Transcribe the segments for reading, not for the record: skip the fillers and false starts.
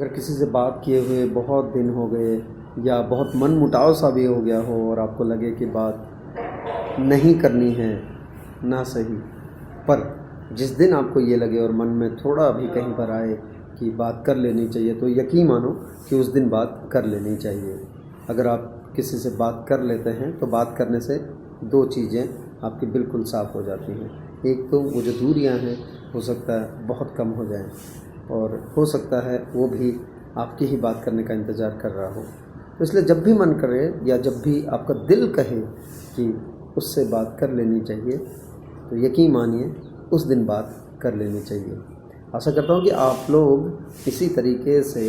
अगर किसी से बात किए हुए बहुत दिन हो गए या बहुत मनमुटाव सा भी हो गया हो और आपको लगे कि बात नहीं करनी है, ना सही, पर जिस दिन आपको ये लगे और मन में थोड़ा भी कहीं पर आए कि बात कर लेनी चाहिए, तो यकीन मानो कि उस दिन बात कर लेनी चाहिए। अगर आप किसी से बात कर लेते हैं तो बात करने से दो चीज़ें आपकी बिल्कुल साफ़ हो जाती हैं। एक तो वो जो दूरियां हैं हो सकता है बहुत कम हो जाएं, और हो सकता है वो भी आपकी ही बात करने का इंतज़ार कर रहा हो। तो इसलिए जब भी मन करे या जब भी आपका दिल कहे कि उससे बात कर लेनी चाहिए, तो यकीन मानिए उस दिन बात कर लेनी चाहिए। आशा करता हूँ कि आप लोग इसी तरीके से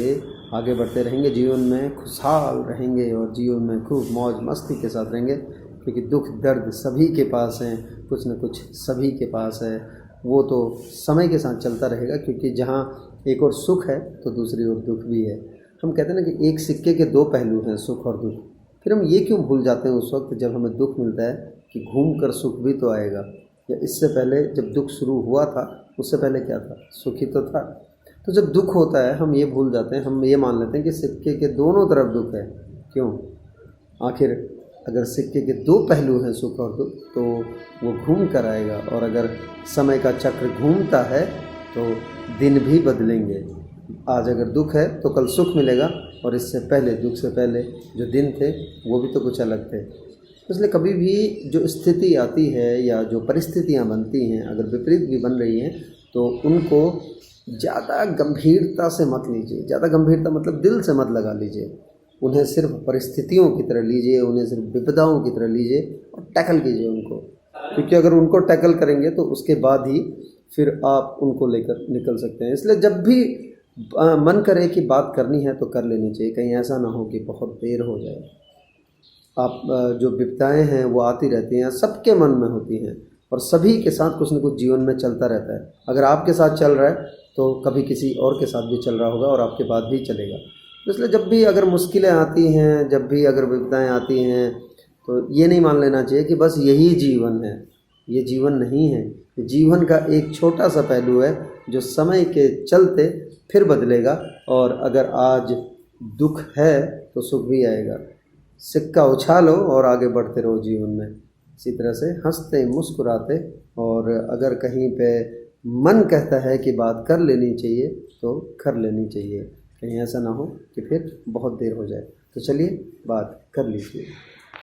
आगे बढ़ते रहेंगे, जीवन में खुशहाल रहेंगे और जीवन में खूब मौज मस्ती के साथ रहेंगे, क्योंकि दुख दर्द सभी के पास हैं, कुछ न कुछ सभी के पास है। वो तो समय के साथ चलता रहेगा, क्योंकि जहाँ एक और सुख है तो दूसरी ओर दुख भी है। हम कहते हैं ना कि एक सिक्के के दो पहलू हैं, सुख और दुख। फिर हम ये क्यों भूल जाते हैं उस वक्त जब हमें दुख मिलता है कि घूम कर सुख भी तो आएगा, या इससे पहले जब दुख शुरू हुआ था उससे पहले क्या था, सुख ही तो था। तो जब दुख होता है हम ये भूल जाते हैं, हम ये मान लेते हैं कि सिक्के के दोनों तरफ दुख है। क्यों? आखिर अगर सिक्के के दो पहलू हैं, सुख और दुख, तो वो घूम कर आएगा। और अगर समय का चक्र घूमता है तो दिन भी बदलेंगे। आज अगर दुख है तो कल सुख मिलेगा, और इससे पहले, दुख से पहले जो दिन थे वो भी तो कुछ अलग थे। इसलिए कभी भी जो स्थिति आती है या जो परिस्थितियां बनती हैं, अगर विपरीत भी बन रही हैं, तो उनको ज़्यादा गंभीरता से मत लीजिए। ज़्यादा गंभीरता मतलब दिल से मत लगा लीजिए। उन्हें सिर्फ परिस्थितियों की तरह लीजिए, उन्हें सिर्फ विपदाओं की तरह लीजिए और टैकल कीजिए उनको। क्योंकि अगर उनको टैकल करेंगे तो उसके बाद ही फिर आप उनको लेकर निकल सकते हैं। इसलिए जब भी मन करे कि बात करनी है तो कर लेनी चाहिए, कहीं ऐसा ना हो कि बहुत देर हो जाए। आप जो विपदाएं हैं वो आती रहती हैं, सबके मन में होती हैं, और सभी के साथ कुछ न कुछ जीवन में चलता रहता है। अगर आपके साथ चल रहा है तो कभी किसी और के साथ भी चल रहा होगा, और आपके बाद भी चलेगा। इसलिए जब भी अगर मुश्किलें आती हैं, जब भी अगर विपदाएं आती हैं, तो ये नहीं मान लेना चाहिए कि बस यही जीवन है। ये जीवन नहीं है, ये जीवन का एक छोटा सा पहलू है जो समय के चलते फिर बदलेगा। और अगर आज दुख है तो सुख भी आएगा। सिक्का उछालो और आगे बढ़ते रहो जीवन में, इसी तरह से हंसते मुस्कुराते। और अगर कहीं पे मन कहता है कि बात कर लेनी चाहिए तो कर लेनी चाहिए, कहीं ऐसा ना हो कि फिर बहुत देर हो जाए। तो चलिए बात कर लीजिए।